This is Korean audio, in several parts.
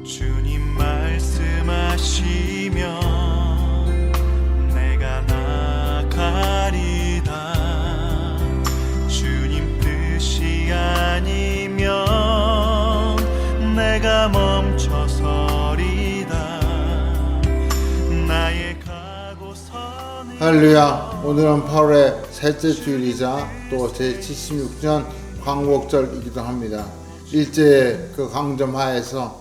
주님 말씀하시면 내가 나가리다. 주님 뜻이 아니면 내가 멈춰서리다. 나의 가고서는 할렐루야. 오늘은 8월의 셋째 주일이자 또 제76주년 광복절이기도 합니다. 일제의 그 강점하에서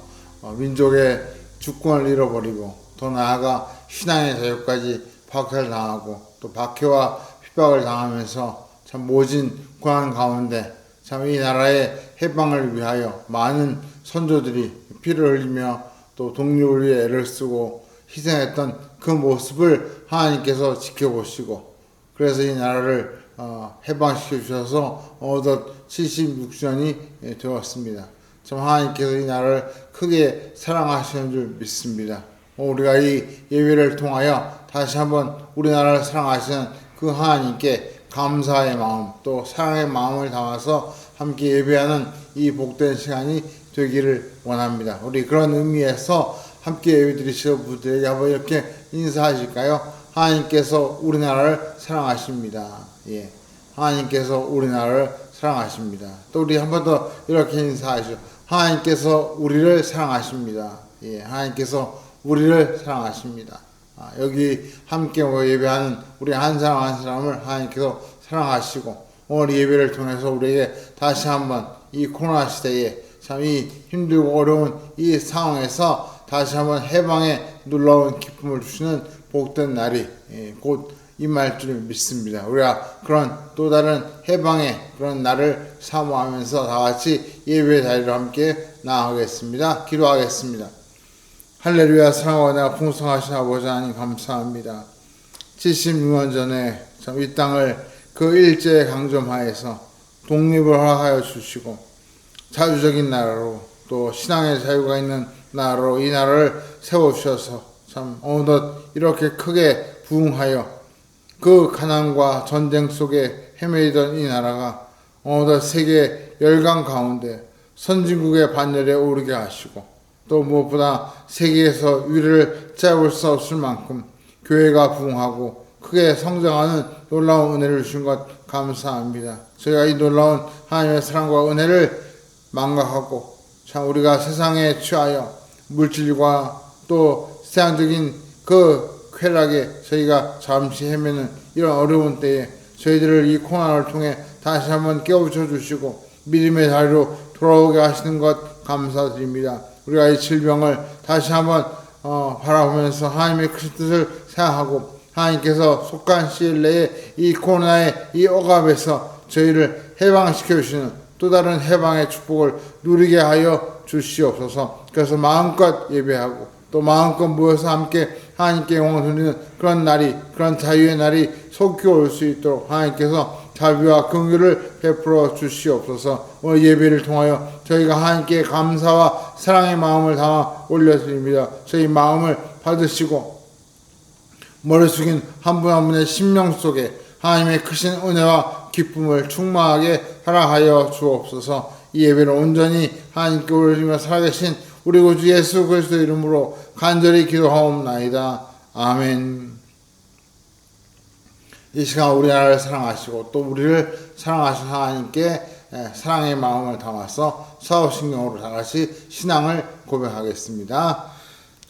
민족의 주권을 잃어버리고 더 나아가 신앙의 자유까지 박탈당하고 또 박해와 핍박을 당하면서 참 모진 고난 가운데 참 이 나라의 해방을 위하여 많은 선조들이 피를 흘리며 또 독립을 위해 애를 쓰고 희생했던 그 모습을 하나님께서 지켜보시고 그래서 이 나라를 해방시켜 주셔서 어느덧 76주년이 되었습니다. 참 하나님께서 이 나라를 크게 사랑하시는 줄 믿습니다. 우리가 이 예배를 통하여 다시 한번 우리나라를 사랑하시는 그 하나님께 감사의 마음 또 사랑의 마음을 담아서 함께 예배하는 이 복된 시간이 되기를 원합니다. 우리 그런 의미에서 함께 예배 드리시는 분들에게 한번 이렇게 인사하실까요? 하나님께서 우리나라를 사랑하십니다. 예, 하나님께서 우리나라를 사랑하십니다. 또 우리 한 번 더 이렇게 인사하시죠. 하나님께서 우리를 사랑하십니다. 예, 하나님께서 우리를 사랑하십니다. 여기 함께 예배하는 우리 한 사람 한 사람을 하나님께서 사랑하시고 오늘 예배를 통해서 우리에게 다시 한번 이 코로나 시대에 참 이 힘들고 어려운 이 상황에서 다시 한번 해방의 놀라운 기쁨을 주시는 복된 날이 곧 임할 줄 믿습니다. 우리가 그런 또 다른 해방의 그런 날을 사모하면서 다 같이 예배 자리로 함께 나아가겠습니다. 기도하겠습니다. 할렐루야. 사랑과 은혜가 풍성하신 아버지 하나님 감사합니다. 76년 전에 참 이 땅을 그 일제의 강점하에서 독립을 허락하여 주시고 자주적인 나라로 또 신앙의 자유가 있는 나라로 이 나라를 세워주셔서 참 어느덧 이렇게 크게 부흥하여 그 가난과 전쟁 속에 헤매이던 이 나라가 어느덧 세계 열강 가운데 선진국의 반열에 오르게 하시고 또 무엇보다 세계에서 위를 잡을 수 없을 만큼 교회가 부흥하고 크게 성장하는 놀라운 은혜를 주신 것 감사합니다. 저희가 이 놀라운 하나님의 사랑과 은혜를 망각하고 참 우리가 세상에 취하여 물질과 또 세상적인 그 쾌락에 저희가 잠시 헤매는 이런 어려운 때에 저희들을 이 코로나를 통해 다시 한번 깨우쳐 주시고 믿음의 자리로 돌아오게 하시는 것 감사드립니다. 우리가 이 질병을 다시 한번 바라보면서 하나님의 크신 뜻을 생각하고 하나님께서 속한 시일 내에 이 코로나의 이 억압에서 저희를 해방시켜 주시는 또 다른 해방의 축복을 누리게 하여 주시옵소서. 그래서 마음껏 예배하고 또 마음껏 모여서 함께 하나님께 영광을 돌리는 그런 날이 그런 자유의 날이 속히 올 수 있도록 하나님께서 자비와 긍휼을 베풀어 주시옵소서. 오늘 예배를 통하여 저희가 하나님께 감사와 사랑의 마음을 담아 올려드립니다. 저희 마음을 받으시고 머리 숙인 한 분 한 분의 심령 속에 하나님의 크신 은혜와 기쁨을 충만하게 허락하여 주옵소서. 이 예배를 온전히 하나님께 올리며 살아계신 우리 구주 예수 그리스도의 이름으로 간절히 기도하옵나이다. 아멘. 이 시간 우리나라를 사랑하시고 또 우리를 사랑하신 하나님께 사랑의 마음을 담아서 사후신경으로 다같이 신앙을 고백하겠습니다.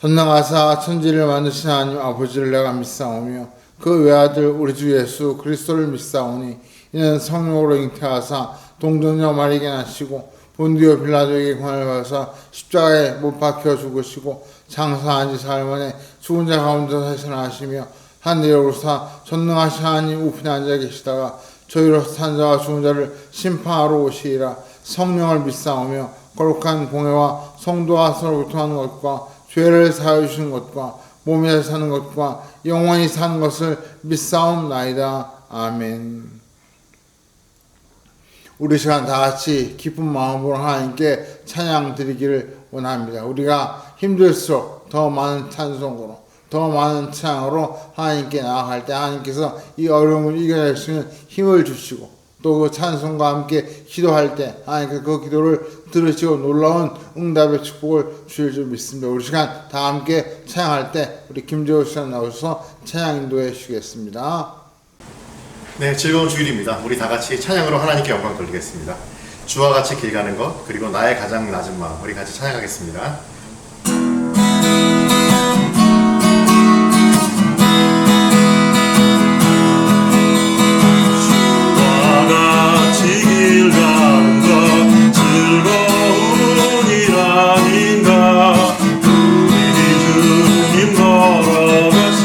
전능하사 천지를 만드신 하나님 아버지를 내가 믿사오며 그 외아들 우리 주 예수 그리스도를 믿사오니 이는 성령으로 잉태하사 동정녀 마리아에게 나시고 본디오 빌라도에게 고난을 받으사 십자가에 못 박혀 죽으시고 장사한 지 사흘 만에 죽은 자 가운데서 살아나시며 하늘에 오르사 전능하신 하나님 우편에 앉아 계시다가 저희로서 산 자와 죽은 자를 심판하러 오시리라. 성령을 믿사오며 거룩한 공회와 성도와 서로 교통하는 것과 죄를 사하여 주시는 것과 몸에 사는 것과 영원히 사는 것을 믿사옵나이다. 아멘. 우리 시간 다 같이 기쁜 마음으로 하나님께 찬양 드리기를 원합니다. 우리가 힘들수록 더 많은 찬송으로 더 많은 찬양으로 하나님께 나아갈 때 하나님께서 이 어려움을 이겨낼 수 있는 힘을 주시고 또 그 찬송과 함께 기도할 때 하나님께 그 기도를 들으시고 놀라운 응답의 축복을 주실 줄 믿습니다. 우리 시간 다 함께 찬양할 때 우리 김재호 씨가 나오셔서 찬양 인도해 주시겠습니다. 네, 즐거운 주일입니다. 우리 다 같이 찬양으로 하나님께 영광 돌리겠습니다. 주와 같이 길 가는 것, 그리고 나의 가장 낮은 마음, 우리 같이 찬양하겠습니다. 주와 같이 길 가는 것 즐거운 일 아닌가. 우리 주님 걸어가신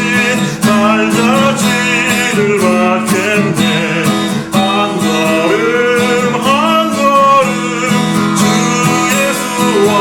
발자취를 받겠네. 한 걸음 한 걸음 주 예수와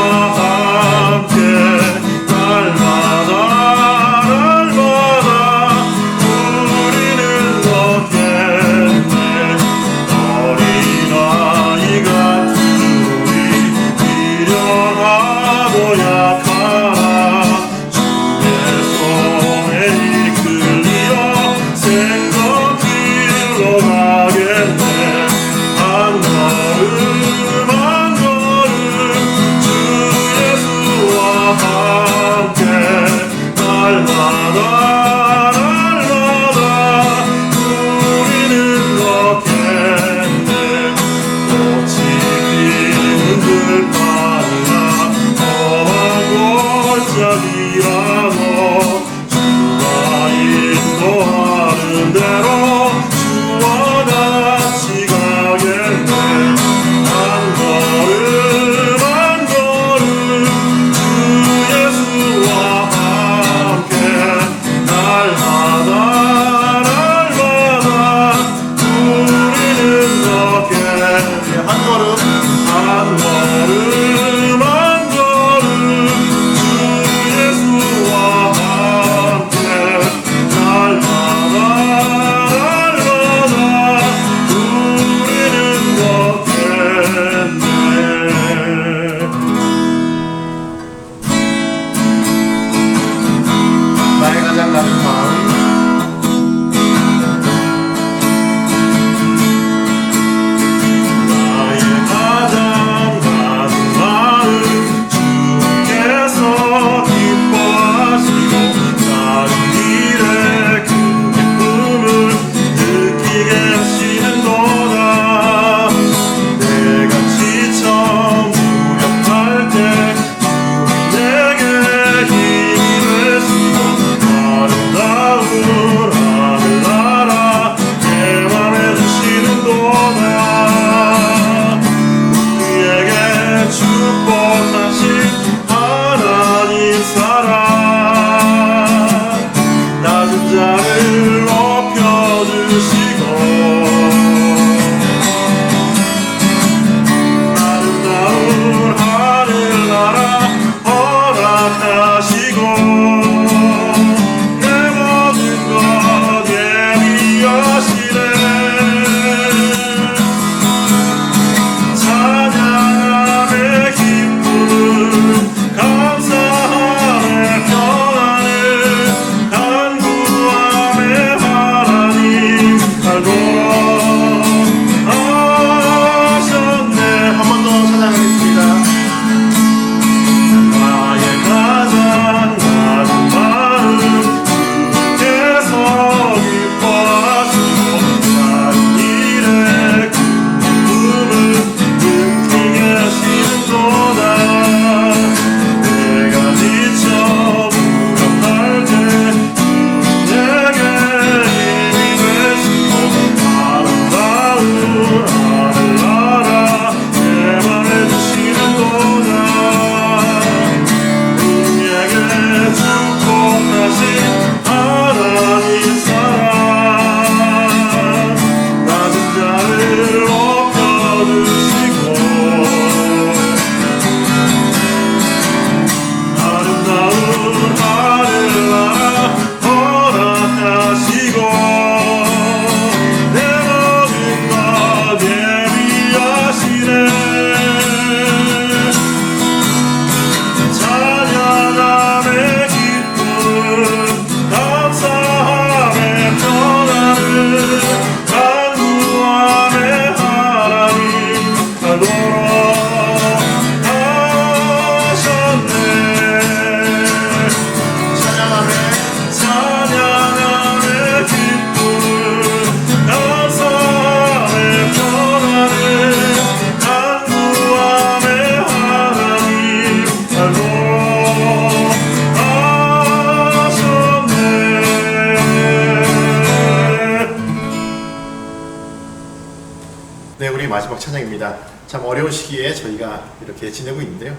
마지막 찬양입니다. 참 어려운 시기에 저희가 이렇게 지내고 있는데요.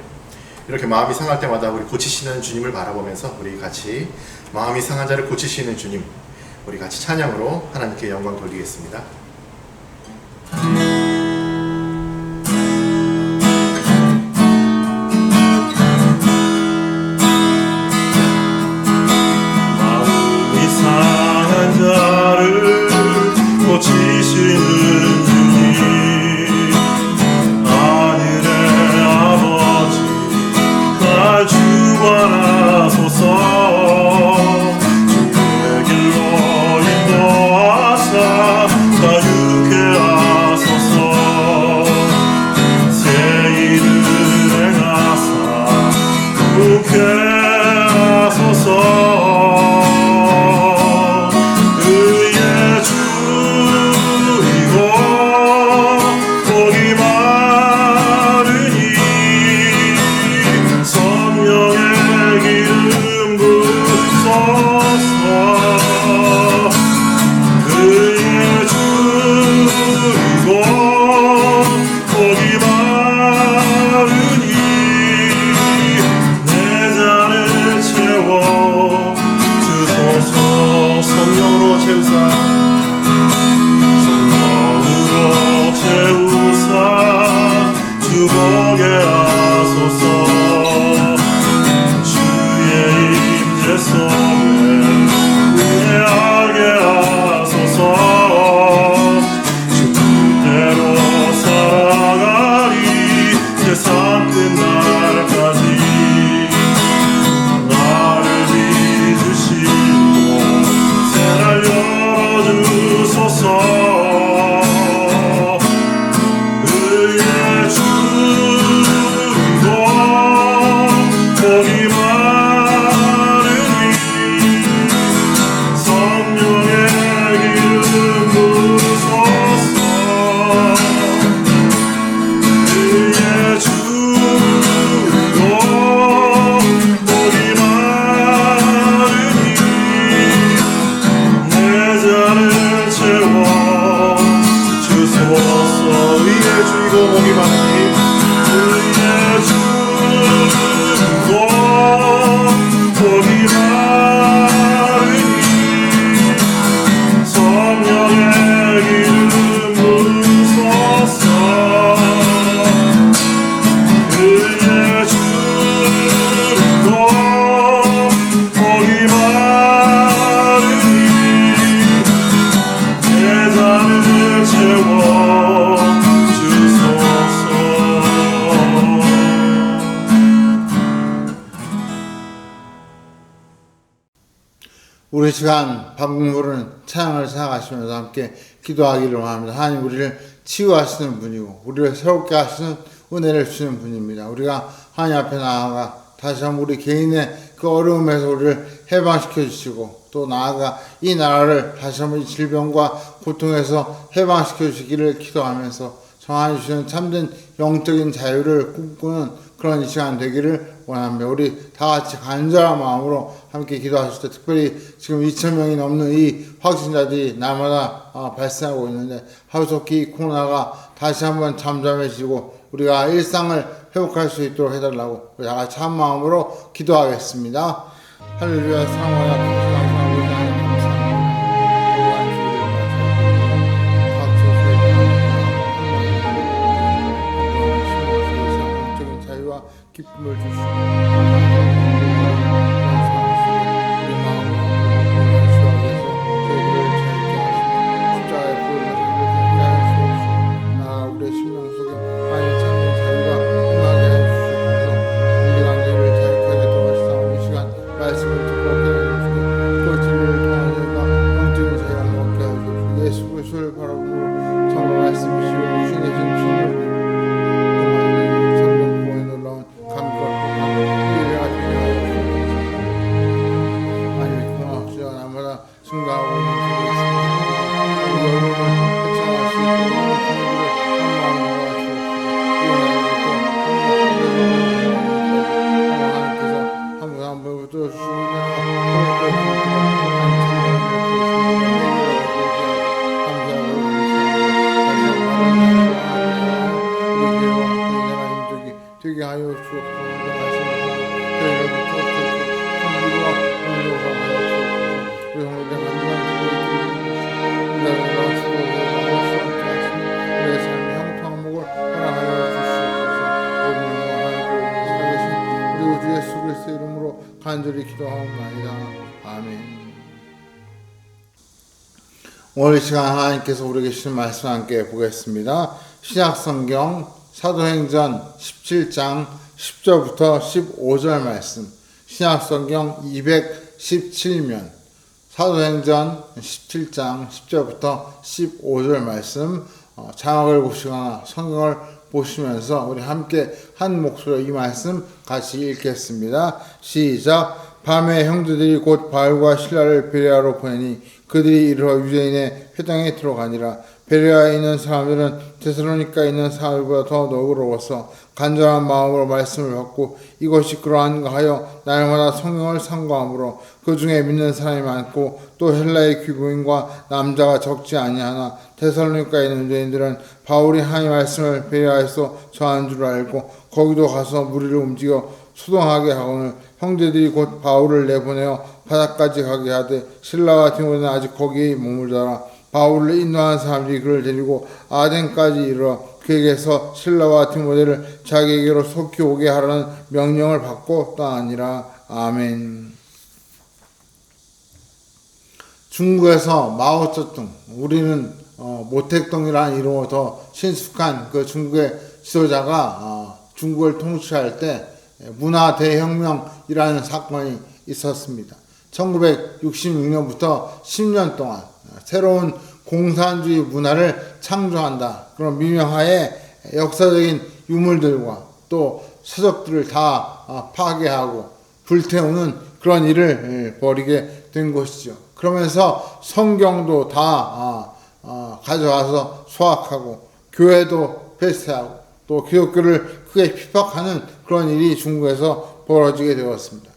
이렇게 마음이 상할 때마다 우리 고치시는 주님을 바라보면서 우리 같이 마음이 상한 자를 고치시는 주님, 우리 같이 찬양으로 하나님께 영광 돌리겠습니다. 마음이 상한 자를 고치시는 주님, 하늘의 아버지 날 주관하소서. 주의 길로 인도하사 자유케 하소서. 새 일을 행하사 부게 하소서. 주보게 하소서. 주의 임재 속에 은혜 알게 하소서. 주 뜻대로 살아가리 세상 끝날까지. 나를 믿으시고 새날 열어주소서. 우리 시간 방금 부른 찬양을 생각하시면서 함께 기도하기를 원합니다. 하나님, 우리를 치유하시는 분이고 우리를 새롭게 하시는 은혜를 주시는 분입니다. 우리가 하나님 앞에 나아가 다시 한번 우리 개인의 그 어려움에서 우리를 해방시켜 주시고, 또 나아가 이 나라를 다시 한번 이 질병과 고통에서 해방시켜 주시기를 기도하면서 정하여 주시는 참된 영적인 자유를 꿈꾸는 그런 이 시간 되기를 원합니다. 우리 다 같이 간절한 마음으로 함께 기도하실 때, 특별히 지금 2,000명이 넘는 이 확진자들이 날마다 발생하고 있는데, 하루속히 이 코로나가 다시 한번 잠잠해지고 우리가 일상을 회복할 수 있도록 해달라고 우리 다 같이 한 마음으로 기도하겠습니다. 할렐루야. 사랑하나 감사합니다. 우리 하나님 감사합니다. 영적인 자유와 기쁨을 주시고 말씀을 듣고 그리스도 이름으로 간절히 기도하옵나이다. 아멘. 오늘 이 시간 하나님께서 우리에게 주신 말씀 함께 보겠습니다. 신약성경 사도행전 17장 10절부터 15절 말씀, 신약성경 217면 사도행전 17장 10절부터 15절 말씀, 자막을 보시거나 성경을 보시면서 우리 함께 한 목소리로 이 말씀 같이 읽겠습니다. 시작. 밤에 형제들이 곧 바울과 실라를 베레아로 보내니 그들이 이르러 유대인의 회당에 들어가니라. 베레아에 있는 사람들은 데살로니가에 있는 사람들보다 더 너그러워서 간절한 마음으로 말씀을 받고 이것이 그러한가 하여 날마다 성경을 상고함으로 그 중에 믿는 사람이 많고 또 헬라의 귀부인과 남자가 적지 아니하나 데살로니가에 있는 유대인들은 바울이 하나님의 말씀을 베레아에서 전한 줄 알고 거기도 가서 무리를 움직여 소동하게 하거늘 형제들이 곧 바울을 내보내어 바다까지 가게 하되 실라와 디모데는 아직 거기에 머물더라. 바울을 인도한 사람들이 그를 데리고 아덴까지 이르러 그에게서 실라와 디모데를 자기에게로 속히 오게 하라는 명령을 받고 떠나니라. 아멘. 중국에서 마오쩌둥, 우리는 모택동이라는 이름으로 더 친숙한 그 중국의 지도자가 중국을 통치할 때 문화 대혁명이라는 사건이 있었습니다. 1966년부터 10년 동안 새로운 공산주의 문화를 창조한다. 그런 미명하에 역사적인 유물들과 또 서적들을 다 파괴하고 불태우는 그런 일을 벌이게 된 것이죠. 그러면서 성경도 다 가져와서 수확하고 교회도 폐쇄하고 또 기독교를 크게 핍박하는 그런 일이 중국에서 벌어지게 되었습니다.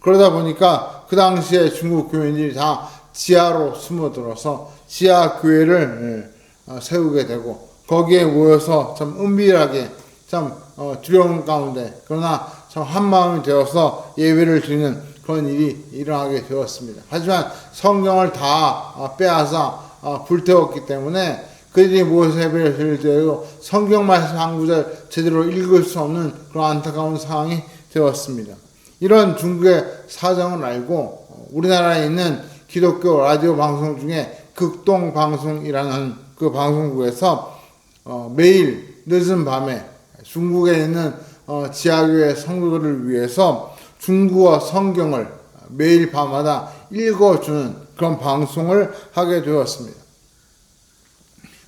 그러다 보니까 그 당시에 중국 교인들이 다 지하로 숨어들어서 지하 교회를 세우게 되고 거기에 모여서 참 은밀하게 참 두려운 가운데 그러나 참 한마음이 되어서 예배를 드리는 그런 일이 일어나게 되었습니다. 하지만 성경을 다 빼앗아 불태웠기 때문에 그들이 모여서 예배를 드릴 때에도 성경 말씀 한 구절 제대로 읽을 수 없는 그런 안타까운 상황이 되었습니다. 이런 중국의 사정을 알고 우리나라에 있는 기독교 라디오 방송 중에 극동방송이라는 그 방송국에서 매일 늦은 밤에 중국에 있는 지하교회 성도들을 위해서 중국어 성경을 매일 밤마다 읽어주는 그런 방송을 하게 되었습니다.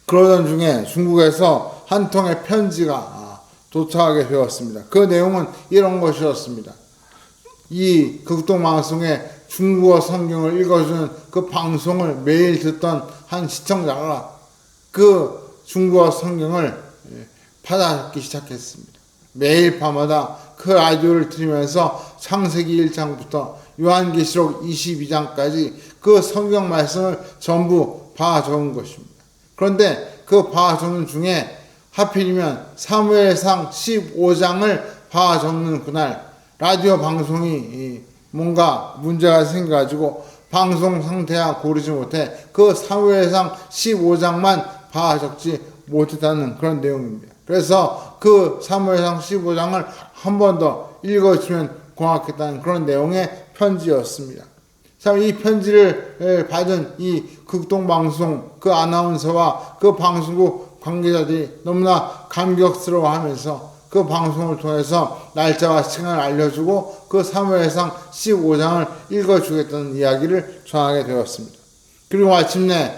그러던 중에 중국에서 한 통의 편지가 도착하게 되었습니다. 그 내용은 이런 것이었습니다. 이 극동방송에 중국어 성경을 읽어주는 그 방송을 매일 듣던 한 시청자가 그 중국어 성경을 받아듣기 시작했습니다. 매일 밤마다 그 라디오를 들으면서 창세기 1장부터 요한계시록 22장까지 그 성경 말씀을 전부 봐 적은 것입니다. 그런데 그 봐 적는 중에 하필이면 사무엘상 15장을 봐 적는 그날 라디오 방송이 뭔가 문제가 생겨가지고 방송 상태와 고르지 못해 그 사무엘상 15장만 봐 적지 못했다는 그런 내용입니다. 그래서 그 사무엘상 15장을 한 번 더 읽어주면 고맙겠다는 그런 내용의 편지였습니다. 참 이 편지를 받은 이 극동방송 그 아나운서와 그 방송국 관계자들이 너무나 감격스러워하면서 그 방송을 통해서 날짜와 시간을 알려주고 그 사무엘상 15장을 읽어주겠다는 이야기를 전하게 되었습니다. 그리고 마침내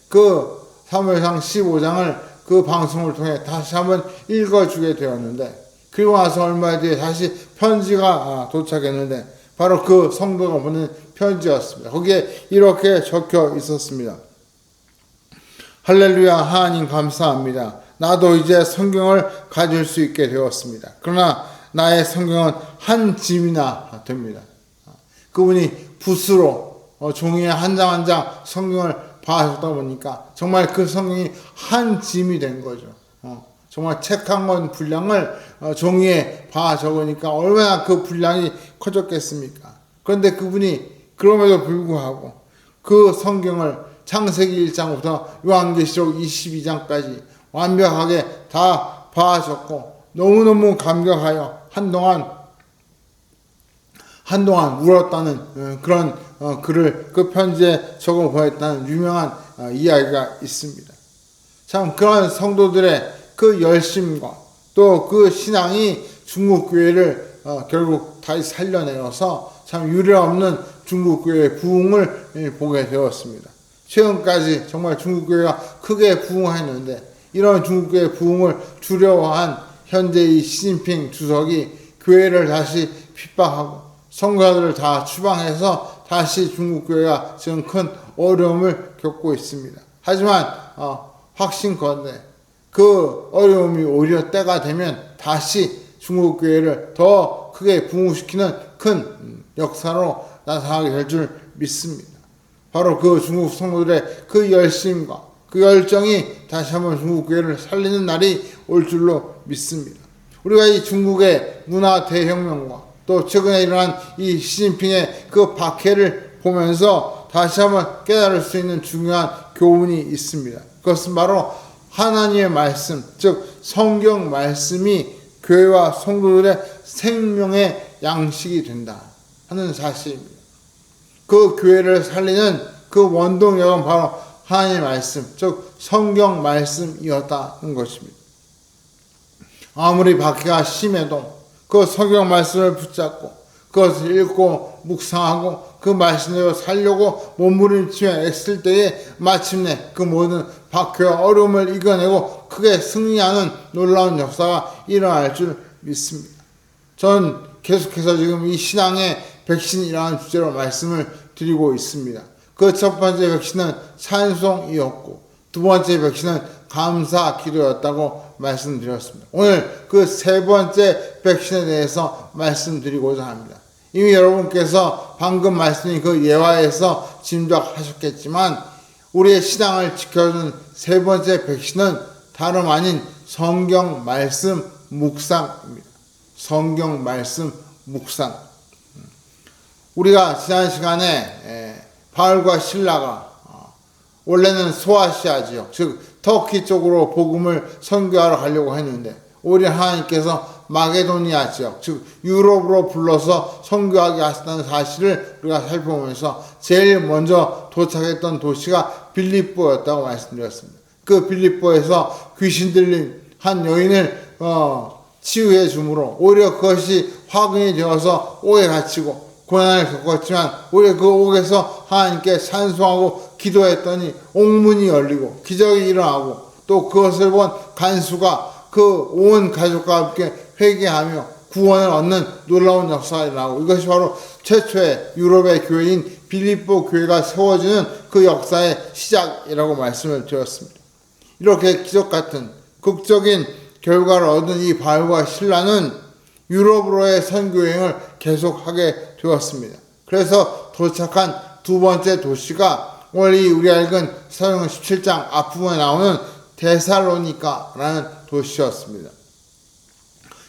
그 사무엘상 15장을 그 방송을 통해 다시 한번 읽어주게 되었는데 그리고 나서 얼마 뒤에 다시 편지가 도착했는데 바로 그 성도가 보낸 편지였습니다. 거기에 이렇게 적혀 있었습니다. 할렐루야, 하나님 감사합니다. 나도 이제 성경을 가질 수 있게 되었습니다. 그러나 나의 성경은 한 짐이나 됩니다. 그분이 붓으로 종이에 한 장 한 장 성경을 봐줬다 보니까 정말 그 성경이 한 짐이 된 거죠. 정말 책 한 권 분량을 종이에 봐 적으니까 얼마나 그 분량이 커졌겠습니까? 그런데 그분이 그럼에도 불구하고 그 성경을 창세기 1장부터 요한계시록 22장까지 완벽하게 다 봐 적고 너무너무 감격하여 한동안 한동안 울었다는 그런 글을 그 편지에 적어 보냈다는 유명한 이야기가 있습니다. 참 그런 성도들의 그 열심과 또 그 신앙이 중국 교회를 결국 다시 살려내어서 참 유례없는 중국 교회의 부흥을 보게 되었습니다. 최근까지 정말 중국 교회가 크게 부흥했는데 이런 중국 교회의 부흥을 두려워한 현재 이 시진핑 주석이 교회를 다시 핍박하고 선교사들을 다 추방해서 다시 중국 교회가 지금 큰 어려움을 겪고 있습니다. 하지만 확신컨대 그 어려움이 오히려 때가 되면 다시 중국 교회를 더 크게 부흥시키는 큰 역사로 나타나게 될 줄 믿습니다. 바로 그 중국 성도들의 그 열심과 그 열정이 다시 한번 중국 교회를 살리는 날이 올 줄로 믿습니다. 우리가 이 중국의 문화 대혁명과 또 최근에 일어난 이 시진핑의 그 박해를 보면서 다시 한번 깨달을 수 있는 중요한 교훈이 있습니다. 그것은 바로 하나님의 말씀, 즉 성경 말씀이 교회와 성도들의 생명의 양식이 된다 하는 사실입니다. 그 교회를 살리는 그 원동력은 바로 하나님의 말씀, 즉 성경 말씀이었다는 것입니다. 아무리 박해가 심해도 그 성경 말씀을 붙잡고 그것을 읽고 묵상하고 그 말씀대로 살려고 몸부림치며 애쓸 때에 마침내 그 모든 박해와 어려움을 이겨내고 크게 승리하는 놀라운 역사가 일어날 줄 믿습니다. 전 계속해서 지금 이 신앙의 백신이라는 주제로 말씀을 드리고 있습니다. 그 첫 번째 백신은 찬송이었고 두 번째 백신은 감사 기도였다고 말씀드렸습니다. 오늘 그 세 번째 백신에 대해서 말씀드리고자 합니다. 이미 여러분께서 방금 말씀인 그 예화에서 짐작하셨겠지만 우리의 신앙을 지켜주는 세 번째 백신은 다름 아닌 성경 말씀 묵상입니다. 성경 말씀 묵상. 우리가 지난 시간에 바울과 실라가 원래는 소아시아 지역, 즉 터키 쪽으로 복음을 선교하러 가려고 했는데 오히려 하나님께서 마게도니아 지역, 즉 유럽으로 불러서 선교하게 하셨다는 사실을 우리가 살펴보면서 제일 먼저 도착했던 도시가 빌립보였다고 말씀드렸습니다. 그 빌립보에서 귀신 들린 한 여인을 치유해 주므로 오히려 그것이 화근이 되어서 옥에 갇히고 고난을 겪었지만 오히려 그 옥에서 하나님께 찬송하고 기도했더니 옥문이 열리고 기적이 일어나고 또 그것을 본 간수가 그 온 가족과 함께 회개하며 구원을 얻는 놀라운 역사가 일어나고 이것이 바로 최초의 유럽의 교회인 빌립보 교회가 세워지는 그 역사의 시작이라고 말씀을 드렸습니다. 이렇게 기적 같은 극적인 결과를 얻은 이 바울과 실라는 유럽으로의 선교여행을 계속하게 되었습니다. 그래서 도착한 두 번째 도시가 오늘 우리가 읽은 사도행전 17장 앞부분에 나오는 데살로니가라는 도시였습니다.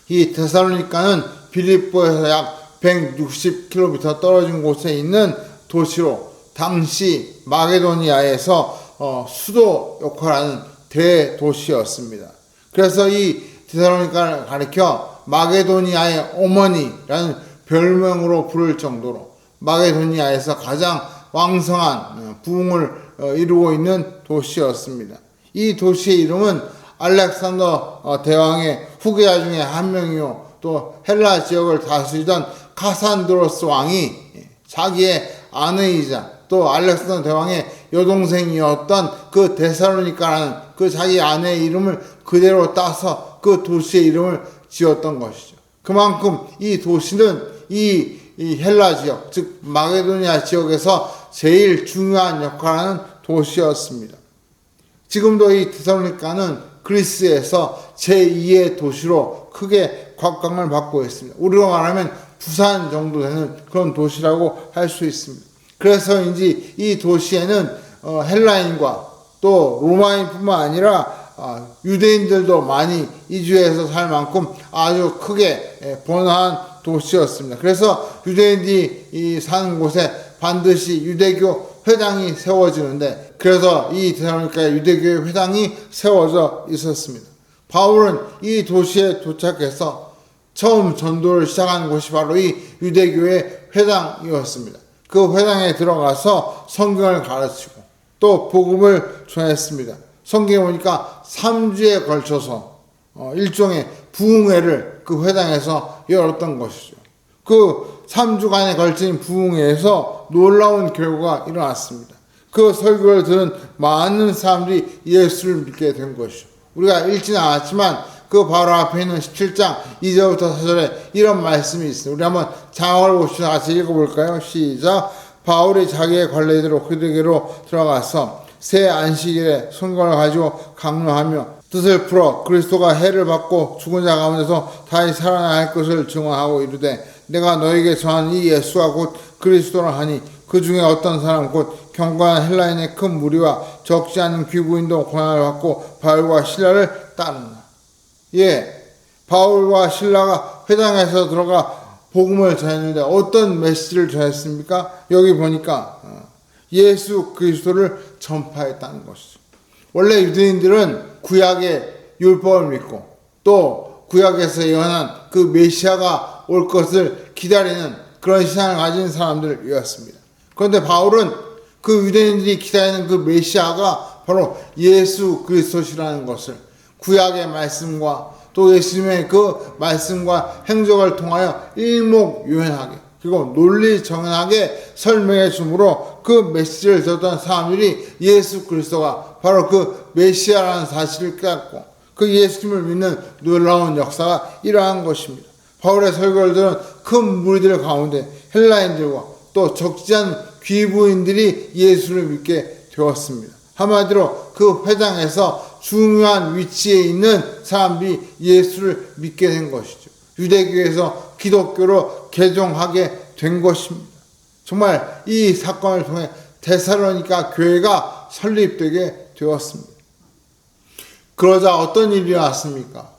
이 데살로니가는 빌립보에서 약 160km 떨어진 곳에 있는 도시로 당시 마게도니아에서 수도 역할하는 대도시였습니다. 그래서 이 데살로니가를 가리켜 마게도니아의 어머니라는 별명으로 부를 정도로 마게도니아에서 가장 왕성한 부흥을 이루고 있는 도시였습니다. 이 도시의 이름은 알렉산더 대왕의 후계자 중에 한 명이요 또 헬라 지역을 다스리던 카산드로스 왕이 자기의 아내이자 또 알렉산더 대왕의 여동생이었던 그 데살로니가라는 그 자기 아내의 이름을 그대로 따서 그 도시의 이름을 지었던 것이죠. 그만큼 이 도시는 이 헬라 지역, 즉 마게도니아 지역에서 제일 중요한 역할을 하는 도시였습니다. 지금도 이 데살로니가는 그리스에서 제2의 도시로 크게 곽광을 받고 있습니다. 우리로 말하면 부산 정도 되는 그런 도시라고 할 수 있습니다. 그래서인지 이 도시에는 헬라인과 또 로마인뿐만 아니라 유대인들도 많이 이주해서 살 만큼 아주 크게 번화한 도시였습니다. 그래서 유대인들이 사는 곳에 반드시 유대교 회당이 세워지는데 그래서 이 데살로니가에 유대교의 회당이 세워져 있었습니다. 바울은 이 도시에 도착해서 처음 전도를 시작한 곳이 바로 이 유대교의 회당이었습니다. 그 회당에 들어가서 성경을 가르치고 또 복음을 전했습니다. 성경에 보니까 3주에 걸쳐서 일종의 부흥회를 그 회당에서 열었던 것이죠. 그 3주간에 걸친 부흥회에서 놀라운 결과가 일어났습니다. 그 설교를 들은 많은 사람들이 예수를 믿게 된 것이죠. 우리가 읽지는 않았지만 그 바로 앞에 있는 17장 2절부터 4절에 이런 말씀이 있습니다. 우리 한번 장을 봅시다. 같이 읽어볼까요? 시작. 바울이 자기의 관례대로 그들에게로 들어가서 새 안식일에 손권을 가지고 강론하며 뜻을 풀어 그리스도가 해를 받고 죽은 자 가운데서 다시 살아날 것을 증언하고 이르되 내가 너에게 전한 이 예수가 곧 그리스도라 하니 그 중에 어떤 사람 곧 경건한 헬라인의 큰 무리와 적지 않은 귀부인도 고난을 받고 바울과 신라를 따른다. 바울과 신라가 회당에서 들어가 복음을 전했는데 어떤 메시지를 전했습니까? 여기 보니까 예수 그리스도를 전파했다는 것이죠. 원래 유대인들은 구약의 율법을 믿고 또 구약에서 예언한 그 메시아가 올 것을 기다리는 그런 신앙을 가진 사람들이었습니다. 그런데 바울은 그 유대인들이 기다리는 그 메시아가 바로 예수 그리스도시라는 것을 구약의 말씀과 또 예수님의 그 말씀과 행적을 통하여 일목요연하게 그리고 논리정연하게 설명해 주므로 그 메시지를 듣던 사람들이 예수 그리스도가 바로 그 메시아라는 사실을 깨닫고 그 예수님을 믿는 놀라운 역사가 일어난 것입니다. 바울의 설교를 들은 큰 무리들 가운데 헬라인들과 또 적지 않은 귀부인들이 예수를 믿게 되었습니다. 한마디로 그 회당에서 중요한 위치에 있는 사람들이 예수를 믿게 된 것이죠. 유대교에서 기독교로 개종하게 된 것입니다. 정말 이 사건을 통해 데살로니가 교회가 설립되게 되었습니다. 그러자 어떤 일이 일어났습니까?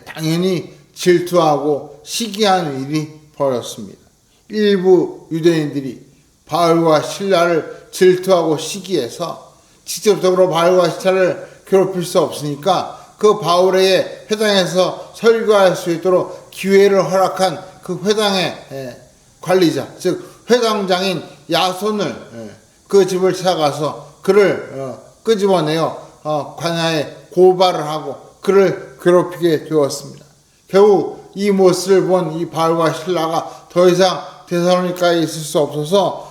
당연히 질투하고 시기하는 일이 벌어졌습니다. 일부 유대인들이 바울과 신라를 질투하고 시기해서 직접적으로 바울과 신라를 괴롭힐 수 없으니까 그 바울에게 회당에서 설교할 수 있도록 기회를 허락한 그 회당의 관리자, 즉 회당장인 야손을 그 집을 찾아가서 그를 끄집어내어 관야에 고발을 하고 그를 괴롭히게 되었습니다. 결국 이 모습을 본 이 바울과 신라가 더 이상 데살로니가에 있을 수 없어서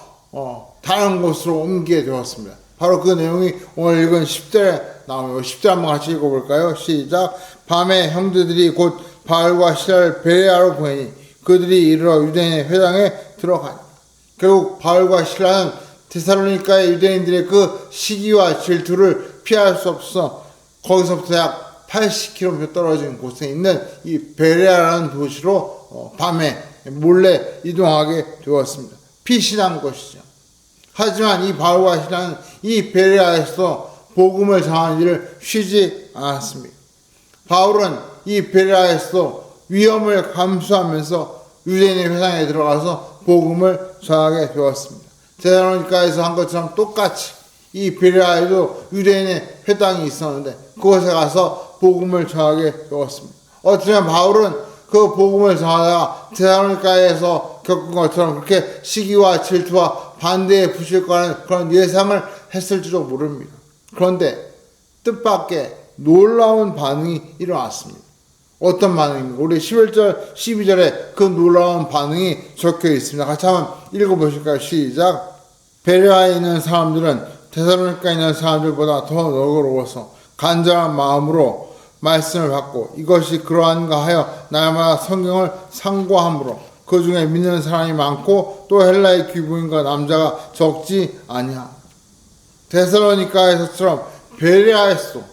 다른 곳으로 옮기게 되었습니다. 바로 그 내용이 오늘 읽은 10절에 나오네요. 10절 한번 같이 읽어볼까요? 시작. 밤에 형제들이 곧 바울과 신라를 베레아로 보내니 그들이 이르러 유대인의 회당에 들어가니 결국 바울과 신라는 데살로니가의 유대인들의 그 시기와 질투를 피할 수 없어 거기서부터 약 80km 떨어진 곳에 있는 이 베레아라는 도시로 밤에 몰래 이동하게 되었습니다. 피신한 것이죠. 하지만 이 바울과 신라는 이 베레아에서 복음을 전하는 일을 쉬지 않았습니다. 바울은 이 베레아에서 위험을 감수하면서 유대인의 회당에 들어가서 복음을 전하게 되었습니다. 데살로니가에서 한 것처럼 똑같이 이 베레아에도 유대인의 회당이 있었는데 그곳에 가서 복음을 전하게 되었습니다. 어쩌면 바울은 그 복음을 전하다가 데살로니가에서 겪은 것처럼 그렇게 시기와 질투와 반대에 부실 거라는 그런 예상을 했을지도 모릅니다. 그런데 뜻밖의 놀라운 반응이 일어났습니다. 어떤 반응입니까? 우리 11절, 12절에 그 놀라운 반응이 적혀 있습니다. 같이 한번 읽어보실까요? 시작. 베레아에 있는 사람들은 데살로니가에 있는 사람들보다 더 너그러워서 간절한 마음으로 말씀을 받고 이것이 그러한가 하여 날마다 성경을 상고함으로 그 중에 믿는 사람이 많고 또 헬라의 귀부인과 남자가 적지 아니하. 데살로니가에서처럼 베레아에서도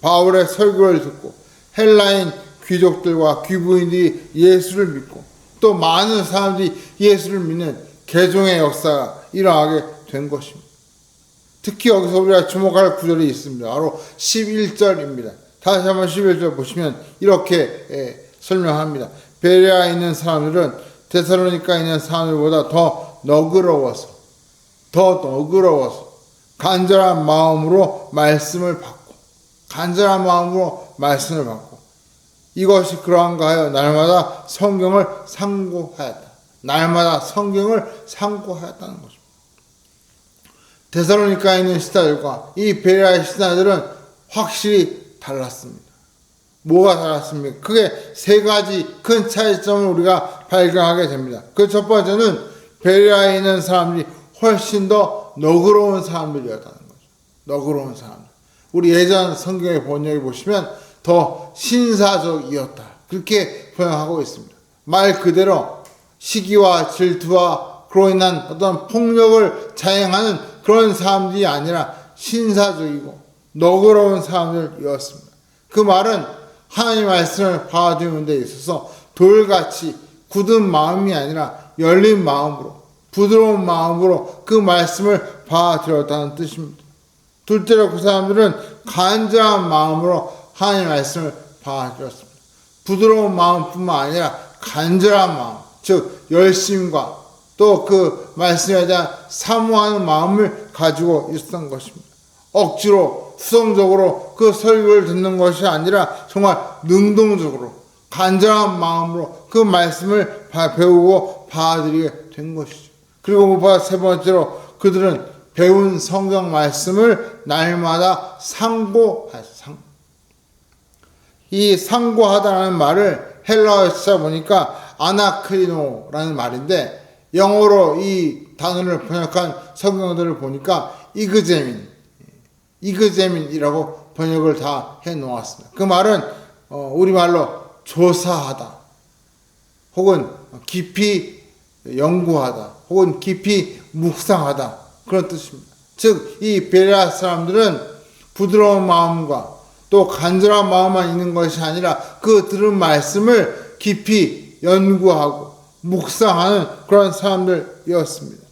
바울의 설교를 듣고 헬라인 귀족들과 귀부인들이 예수를 믿고 또 많은 사람들이 예수를 믿는 개종의 역사가 일어나게 된 것입니다. 특히 여기서 우리가 주목할 구절이 있습니다. 바로 11절입니다. 다시 한번 11절 보시면 이렇게 설명합니다. 베레아에 있는 사람들은 데살로니가에 있는 사람들보다 더 너그러워서 간절한 마음으로 말씀을 받고 이것이 그러한가 하여 날마다 성경을 상고하였다. 날마다 성경을 상고하였다는 것입니다. 데살로니가에 있는 신하들과 이 베레아의 신하들은 확실히 달랐습니다. 뭐가 달랐습니까? 크게 세 가지 큰 차이점을 우리가 발견하게 됩니다. 그 첫 번째는 베레아에 있는 사람들이 훨씬 더 너그러운 사람들이었다는 거죠. 너그러운 사람들. 우리 예전 성경의 번역에 보시면 더 신사적이었다. 그렇게 번역하고 있습니다. 말 그대로 시기와 질투와 그로 인한 어떤 폭력을 자행하는 그런 사람들이 아니라 신사적이고 너그러운 사람들이었습니다. 그 말은 하나님의 말씀을 받아들이는 데 있어서 돌같이 굳은 마음이 아니라 열린 마음으로 부드러운 마음으로 그 말씀을 받아들였다는 뜻입니다. 둘째로 그 사람들은 간절한 마음으로 하나님의 말씀을 받아들였습니다. 부드러운 마음뿐만 아니라 간절한 마음, 즉 열심과 또 그 말씀에 대한 사모하는 마음을 가지고 있었던 것입니다. 억지로 수동적으로 그 설교를 듣는 것이 아니라 정말 능동적으로 간절한 마음으로 그 말씀을 배우고 받아들이게 된 것이죠. 그리고 무엇보다 세 번째로 그들은 배운 성경 말씀을 날마다 상고하였습니다. 이 상고하다라는 말을 헬라어에 찾아보니까 아나크리노라는 말인데 영어로 이 단어를 번역한 성경들을 보니까 이그제민이라고 번역을 다 해놓았습니다. 그 말은 우리말로 조사하다 혹은 깊이 연구하다 혹은 깊이 묵상하다 그런 뜻입니다. 즉 이 베레아 사람들은 부드러운 마음과 또 간절한 마음만 있는 것이 아니라 그 들은 말씀을 깊이 연구하고 묵상하는 그런 사람들이었습니다.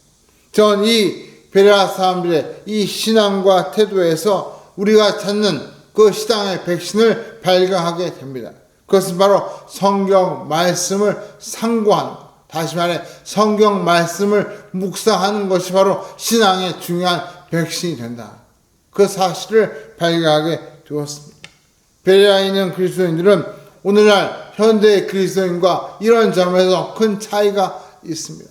전 이 베레아 사람들의 이 신앙과 태도에서 우리가 찾는 그 신앙의 백신을 발견하게 됩니다. 그것은 바로 성경 말씀을 상고하는 것. 다시 말해 성경 말씀을 묵상하는 것이 바로 신앙의 중요한 백신이 된다. 그 사실을 발견하게 되었습니다. 베레아에 있는 그리스도인들은 오늘날 현대의 그리스도인과 이런 점에서 큰 차이가 있습니다.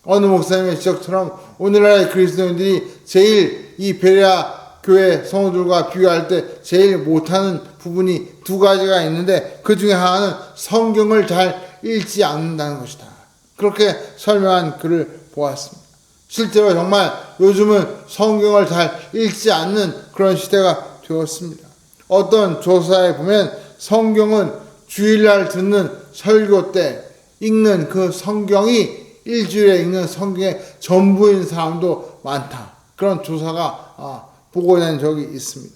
어느 목사님의 지적처럼 오늘날의 그리스도인들이 제일 이 베레아 교회 성도들과 비교할 때 제일 못하는 부분이 두 가지가 있는데 그 중에 하나는 성경을 잘 읽지 않는다는 것이다. 그렇게 설명한 글을 보았습니다. 실제로 정말 요즘은 성경을 잘 읽지 않는 그런 시대가 되었습니다. 어떤 조사에 보면 성경은 주일날 듣는 설교 때 읽는 그 성경이 일주일에 읽는 성경의 전부인 사람도 많다. 그런 조사가 보고된 적이 있습니다.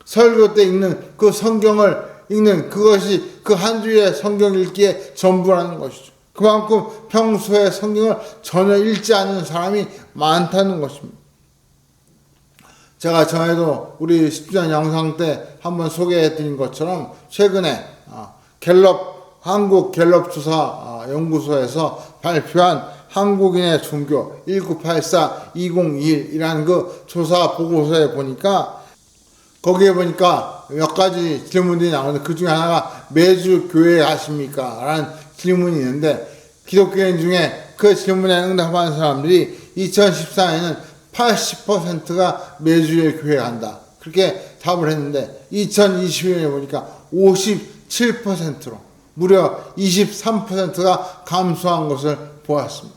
설교 때 읽는 그 성경을 읽는 그것이 그 한 주일의 성경 읽기의 전부라는 것이죠. 그만큼 평소에 성경을 전혀 읽지 않는 사람이 많다는 것입니다. 제가 전에도 우리 10주년 영상 때 한번 소개해드린 것처럼 최근에 한국 갤럽 조사 연구소에서 발표한 한국인의 종교 1984-2021이라는 그 조사 보고서에 보니까 거기에 보니까 몇 가지 질문들이 나오는데 그 중에 하나가 매주 교회 가십니까? 라는 질문이 있는데 기독교인 중에 그 질문에 응답하는 사람들이 2014년에는 80%가 매주일 교회 간다. 그렇게 답을 했는데 2021년에 보니까 57%로 무려 23%가 감소한 것을 보았습니다.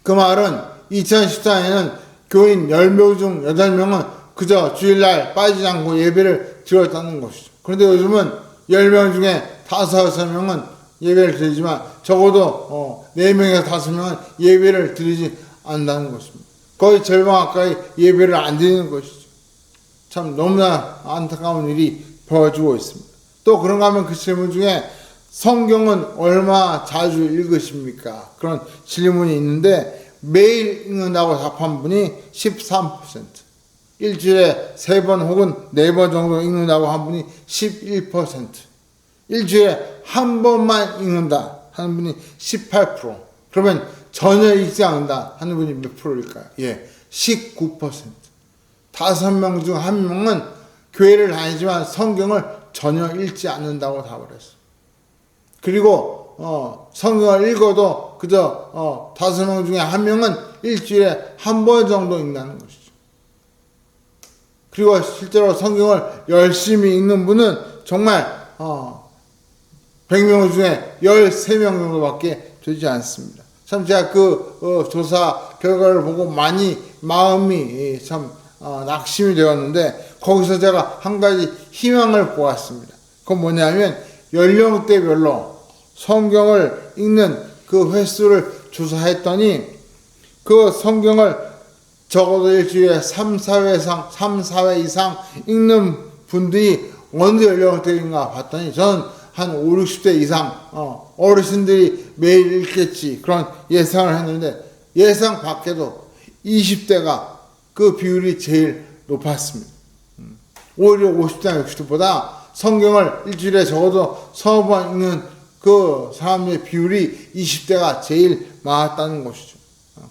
그 말은 2014년에는 교인 10명 중 8명은 그저 주일날 빠지지 않고 예배를 드렸다는 것이죠. 그런데 요즘은 10명 중에 5, 6명은 예배를 드리지만 적어도 4명에서 5명은 예배를 드리지 않는다는 것입니다. 거의 절반 가까이 예배를 안 드리는 것이죠. 참 너무나 안타까운 일이 벌어지고 있습니다. 또 그런가 하면 그 질문 중에 성경은 얼마나 자주 읽으십니까? 그런 질문이 있는데 매일 읽는다고 답한 분이 13%, 일주일에 3번 혹은 4번 정도 읽는다고 한 분이 11%, 일주일에 한 번만 읽는다 하는 분이 18%, 그러면 전혀 읽지 않는다 하는 분이 몇 프로일까요? 19%. 5명 중 1명은 교회를 다니지만 성경을 전혀 읽지 않는다고 답을 했어요. 그리고 성경을 읽어도 그저 5명 중에 1명은 일주일에 한 번 정도 읽는 것이죠. 그리고 실제로 성경을 열심히 읽는 분은 정말 100명 중에 13명 정도밖에 되지 않습니다. 참 제가 그 조사 결과를 보고 많이 마음이 참 낙심이 되었는데, 거기서 제가 한 가지 희망을 보았습니다. 그건 뭐냐면 연령대별로 성경을 읽는 그 횟수를 조사했더니 그 성경을 적어도 일주일에 3, 4회 이상 읽는 분들이 어느 연령대인가 봤더니 저는 한 5, 60대 이상 어르신들이 매일 읽겠지 그런 예상을 했는데, 예상 밖에도 20대가 그 비율이 제일 높았습니다. 오히려 50대나 60대보다 성경을 일주일에 적어도 3번 읽는 그 사람들의 비율이 20대가 제일 많았다는 것이죠.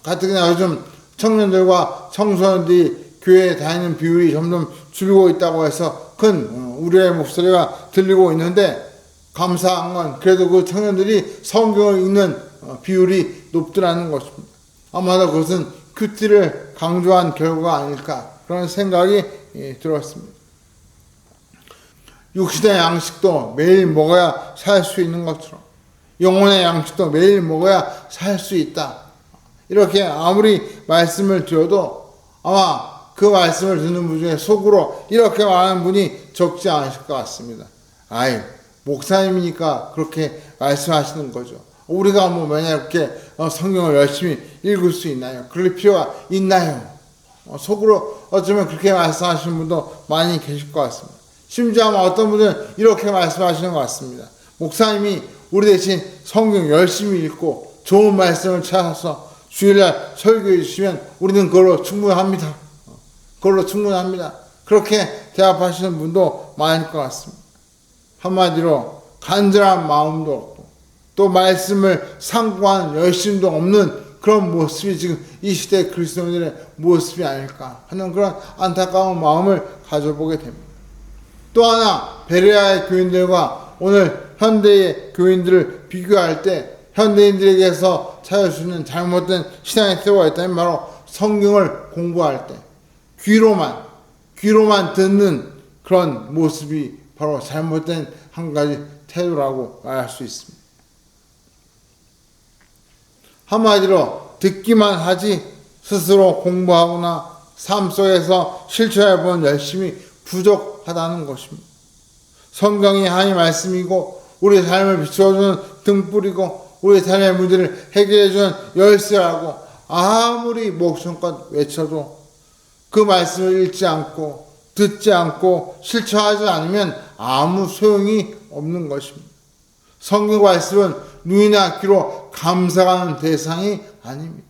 가뜩이나 요즘 청년들과 청소년들이 교회에 다니는 비율이 점점 줄고 있다고 해서 큰 우려의 목소리가 들리고 있는데, 감사한 건 그래도 그 청년들이 성경을 읽는 비율이 높더라는 것입니다. 아마도 그것은 큐티를 강조한 결과가 아닐까 그런 생각이 들었습니다. 육신의 양식도 매일 먹어야 살 수 있는 것처럼 영혼의 양식도 매일 먹어야 살 수 있다. 이렇게 아무리 말씀을 드려도 아마 그 말씀을 듣는 분 중에 속으로 이렇게 말하는 분이 적지 않으실 것 같습니다. 아이, 목사님이니까 그렇게 말씀하시는 거죠. 우리가 뭐 만약 이렇게 성경을 열심히 읽을 수 있나요? 그럴 필요가 있나요? 속으로 어쩌면 그렇게 말씀하시는 분도 많이 계실 것 같습니다. 심지어 아마 어떤 분들은 이렇게 말씀하시는 것 같습니다. 목사님이 우리 대신 성경 열심히 읽고 좋은 말씀을 찾아서 주일날 설교해 주시면 우리는 그걸로 충분합니다. 그렇게 대답하시는 분도 많을 것 같습니다. 한마디로 간절한 마음도 없고 또 말씀을 상고하는 열심도 없는 그런 모습이 지금 이 시대 그리스도인들의 모습이 아닐까 하는 그런 안타까운 마음을 가져보게 됩니다. 또 하나, 베레아의 교인들과 오늘 현대의 교인들을 비교할 때 현대인들에게서 찾을 수 있는 잘못된 신앙의 태도가 있다면 바로 성경을 공부할 때 귀로만 듣는 그런 모습이 바로 잘못된 한 가지 태도라고 말할 수 있습니다. 한마디로 듣기만 하지 스스로 공부하거나 삶 속에서 실천해본 열심이 부족하다는 것입니다. 성경이 하나님의 말씀이고 우리 삶을 비추어주는 등불이고 우리 삶의 문제를 해결해주는 열쇠라고 아무리 목숨껏 외쳐도 그 말씀을 읽지 않고 듣지 않고 실천하지 않으면 아무 소용이 없는 것입니다. 성경 말씀은 눈이나 귀로 감상하는 대상이 아닙니다.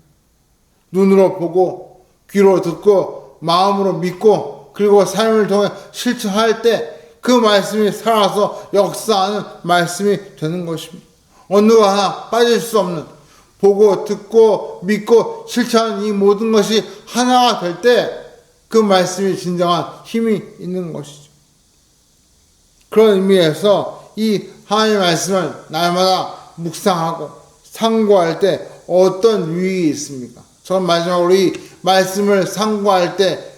눈으로 보고 귀로 듣고 마음으로 믿고 그리고 삶을 통해 실천할 때 그 말씀이 살아서 역사하는 말씀이 되는 것입니다. 어느 하나 빠질 수 없는 보고 듣고 믿고 실천하는 이 모든 것이 하나가 될 때 그 말씀이 진정한 힘이 있는 것이죠. 그런 의미에서 이 하나님의 말씀을 날마다 묵상하고 상고할 때 어떤 유익이 있습니까? 저는 마지막으로 이 말씀을 상고할 때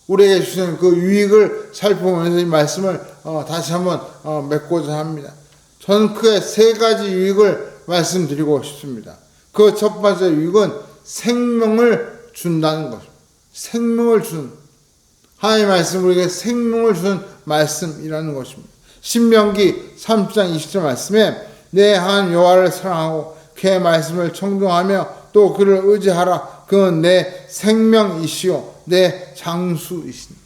우리에게 주시는 그 유익을 살펴보면서 이 말씀을 다시 한번 맺고자 합니다. 저는 크게 3가지 유익을 말씀드리고 싶습니다. 그 첫 번째 유익은 생명을 준다는 것입니다. 생명을 주는, 하나님의 말씀 우리에게 생명을 주는 말씀이라는 것입니다. 신명기 3장 20절 말씀에 내 하나님 여호와를 사랑하고 그의 말씀을 청종하며 또 그를 의지하라. 그는 내 생명이시요 내 장수이시니.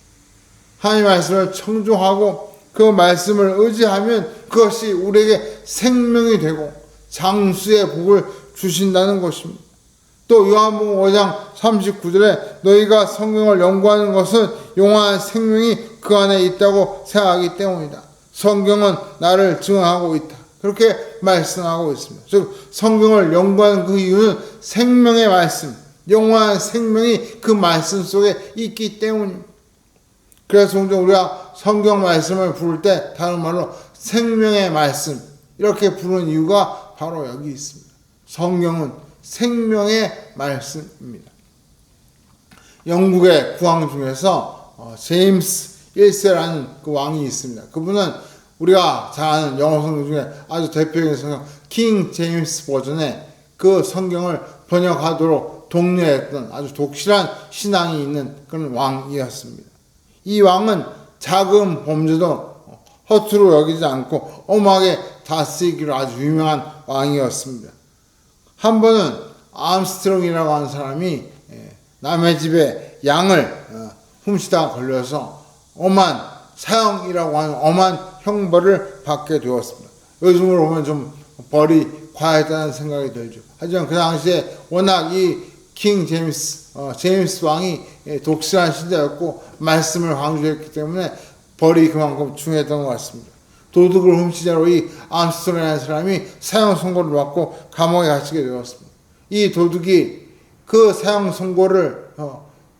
하나님의 말씀을 청종하고 그 말씀을 의지하면 그것이 우리에게 생명이 되고 장수의 복을 주신다는 것입니다. 또 요한복음 5장 39절에 너희가 성경을 연구하는 것은 영원한 생명이 그 안에 있다고 생각하기 때문이다. 성경은 나를 증언하고 있다. 그렇게 말씀하고 있습니다. 즉 성경을 연구하는 그 이유는 생명의 말씀, 영원한 생명이 그 말씀 속에 있기 때문입니다. 그래서 종종 우리가 성경 말씀을 부를 때 다른 말로 생명의 말씀, 이렇게 부르는 이유가 바로 여기 있습니다. 성경은 생명의 말씀입니다. 영국의 국왕 중에서 제임스 1세라는 그 왕이 있습니다. 그분은 우리가 잘 아는 영어 성경 중에 아주 대표적인 성경 킹 제임스 버전의 그 성경을 번역하도록 독려했던 아주 독실한 신앙이 있는 그런 왕이었습니다. 이 왕은 작은 범죄도 허투루 여기지 않고 엄하게 다스리기로 아주 유명한 왕이었습니다. 한 번은 암스트롱이라고 하는 사람이 남의 집에 양을 훔치다가 걸려서 엄한 사형이라고 하는 엄한 형벌을 받게 되었습니다. 요즘으로 보면 좀 벌이 과했다는 생각이 들죠. 하지만 그 당시에 워낙 이 킹 제임스 왕이 독실한 신자였고 말씀을 강조했기 때문에 벌이 그만큼 중요했던 것 같습니다. 도둑을 훔치자로 이 암스트롱이라는 사람이 사형 선고를 받고 감옥에 갇히게 되었습니다. 이 도둑이 그 사형 선고를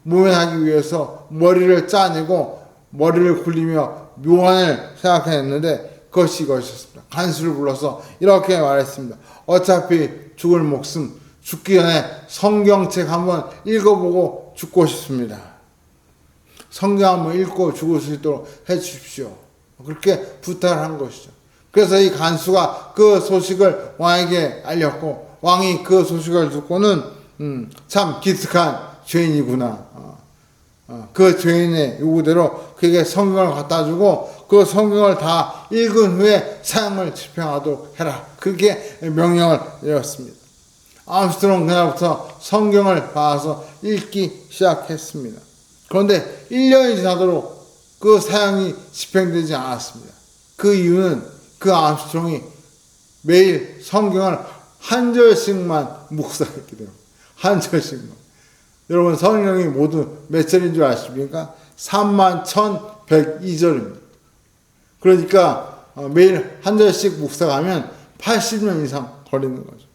모면하기 위해서 머리를 짜내고 머리를 굴리며 묘안을 생각해냈는데 그것이 이것이었습니다. 간수를 불러서 이렇게 말했습니다. 어차피 죽을 목숨 죽기 전에 성경책 한번 읽어보고 죽고 싶습니다. 성경 한번 읽고 죽을 수 있도록 해주십시오. 그렇게 부탁을 한 것이죠. 그래서 이 간수가 그 소식을 왕에게 알렸고 왕이 그 소식을 듣고는 참 기특한 죄인이구나. 그 죄인의 요구대로 그에게 성경을 갖다 주고 그 성경을 다 읽은 후에 사형을 집행하도록 해라. 그렇게 명령을 내렸습니다. 암스트롱 그날부터 성경을 봐서 읽기 시작했습니다. 그런데 1년이 지나도록 그 사형이 집행되지 않았습니다. 그 이유는 그 암스트롱이 매일 성경을 한 절씩만 묵상했기 때문에 한 절씩만. 여러분 성경이 모두 몇 절인 줄 아십니까? 31,102절입니다. 그러니까 매일 한 절씩 묵상하면 80년 이상 걸리는 거죠.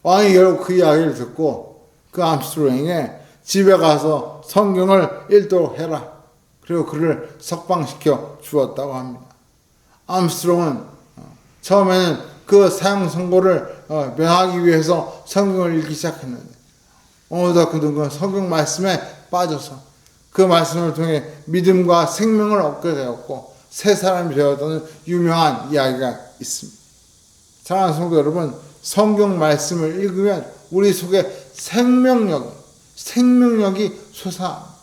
왕이 결국 그 이야기를 듣고 그 암스트롱에게 집에 가서 성경을 읽도록 해라. 그리고 그를 석방시켜 주었다고 합니다. 암스트롱은 처음에는 그 사형 선고를 면하기 위해서 성경을 읽기 시작했는데 어느덧 그는 성경 말씀에 빠져서 그 말씀을 통해 믿음과 생명을 얻게 되었고 새 사람이 되었다는 유명한 이야기가 있습니다. 사랑하는 성도 여러분, 성경 말씀을 읽으면 우리 속에 생명력이 솟아납니다.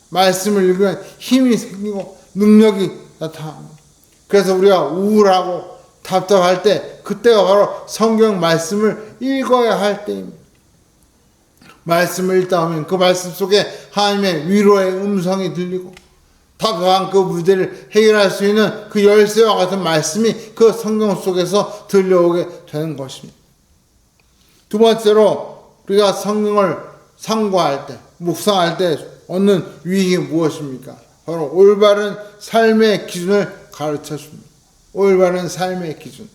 말씀을 읽으면 힘이 생기고 능력이 나타납니다. 그래서 우리가 우울하고 답답할 때 그때가 바로 성경 말씀을 읽어야 할 때입니다. 말씀을 읽다 보면 그 말씀 속에 하나님의 위로의 음성이 들리고 답답한 그 문제를 해결할 수 있는 그 열쇠와 같은 말씀이 그 성경 속에서 들려오게 되는 것입니다. 두 번째로 우리가 성경을 상고할 때, 묵상할 때 얻는 유익이 무엇입니까? 바로 올바른 삶의 기준을 가르쳐 줍니다. 올바른 삶의 기준.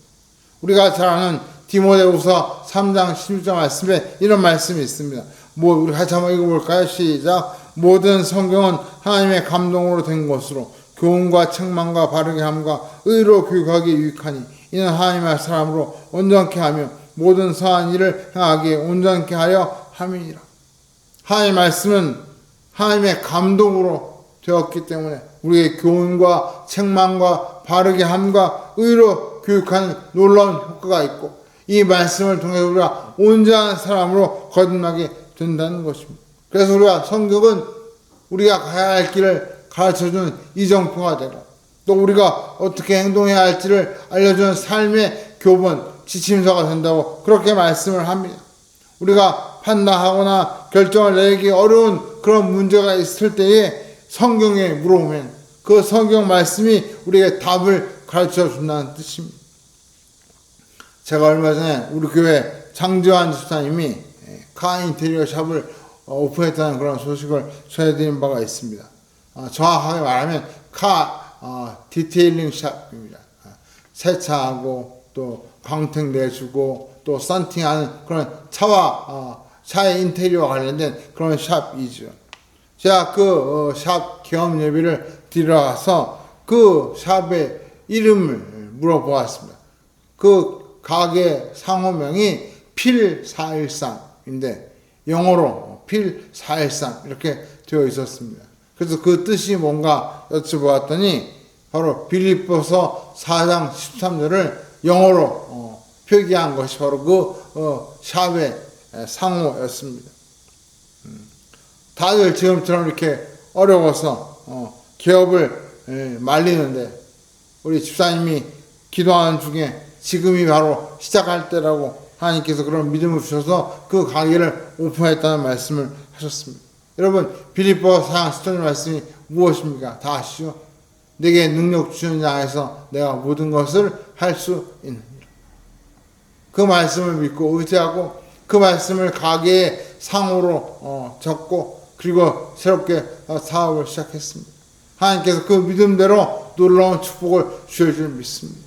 우리가 잘 아는 디모데후서 3장 16절 말씀에 이런 말씀이 있습니다. 우리 같이 한번 읽어볼까요? 시작. 모든 성경은 하나님의 감동으로 된 것으로 교훈과 책망과 바르게 함과 의로 교육하기 유익하니 이는 하나님의 사람으로 온전케 하며 모든 선한 일을 행하기에 온전케 하려 함이니라. 하나님의 말씀은 하나님의 감동으로 되었기 때문에 우리의 교훈과 책망과 바르게 함과 의로 교육하는 놀라운 효과가 있고 이 말씀을 통해 우리가 온전한 사람으로 거듭나게 된다는 것입니다. 그래서 우리가 성경은 우리가 가야 할 길을 가르쳐주는 이정표가 되고 또 우리가 어떻게 행동해야 할지를 알려주는 삶의 교본, 지침서가 된다고 그렇게 말씀을 합니다. 우리가 판단하거나 결정을 내기 어려운 그런 문제가 있을 때에 성경에 물어보면 그 성경 말씀이 우리에게 답을 가르쳐 준다는 뜻입니다. 제가 얼마 전에 우리 교회 장지환 집사님이 카 인테리어 샵을 오픈했다는 그런 소식을 전해드린 바가 있습니다. 정확하게 말하면 카 디테일링 샵입니다. 세차하고 또 광택 내주고 또 썬팅하는 그런 차의 인테리어와 관련된 그런 샵이죠. 제가 그 샵 경험 예비를 드리러 가서 그 샵의 이름을 물어보았습니다. 그 가게 상호명이 필413인데 영어로 필413 이렇게 되어 있었습니다. 그래서 그 뜻이 뭔가 여쭤보았더니 바로 빌립보서 4장 13절을 영어로 표기한 것이 바로 그 샵의 상호였습니다. 다들 지금처럼 이렇게 어려워서 개업을 말리는데 우리 집사님이 기도하는 중에 지금이 바로 시작할 때라고 하나님께서 그런 믿음을 주셔서 그 가게를 오픈했다는 말씀을 하셨습니다. 여러분 빌립보 4장 10절 말씀이 무엇입니까? 다 아시죠? 내게 능력 주시는 자에서 내가 모든 것을 할 수 있느니라. 그 말씀을 믿고 의지하고 그 말씀을 가게의 상호로 적고 그리고 새롭게 사업을 시작했습니다. 하나님께서 그 믿음대로 놀라운 축복을 주실 줄 믿습니다.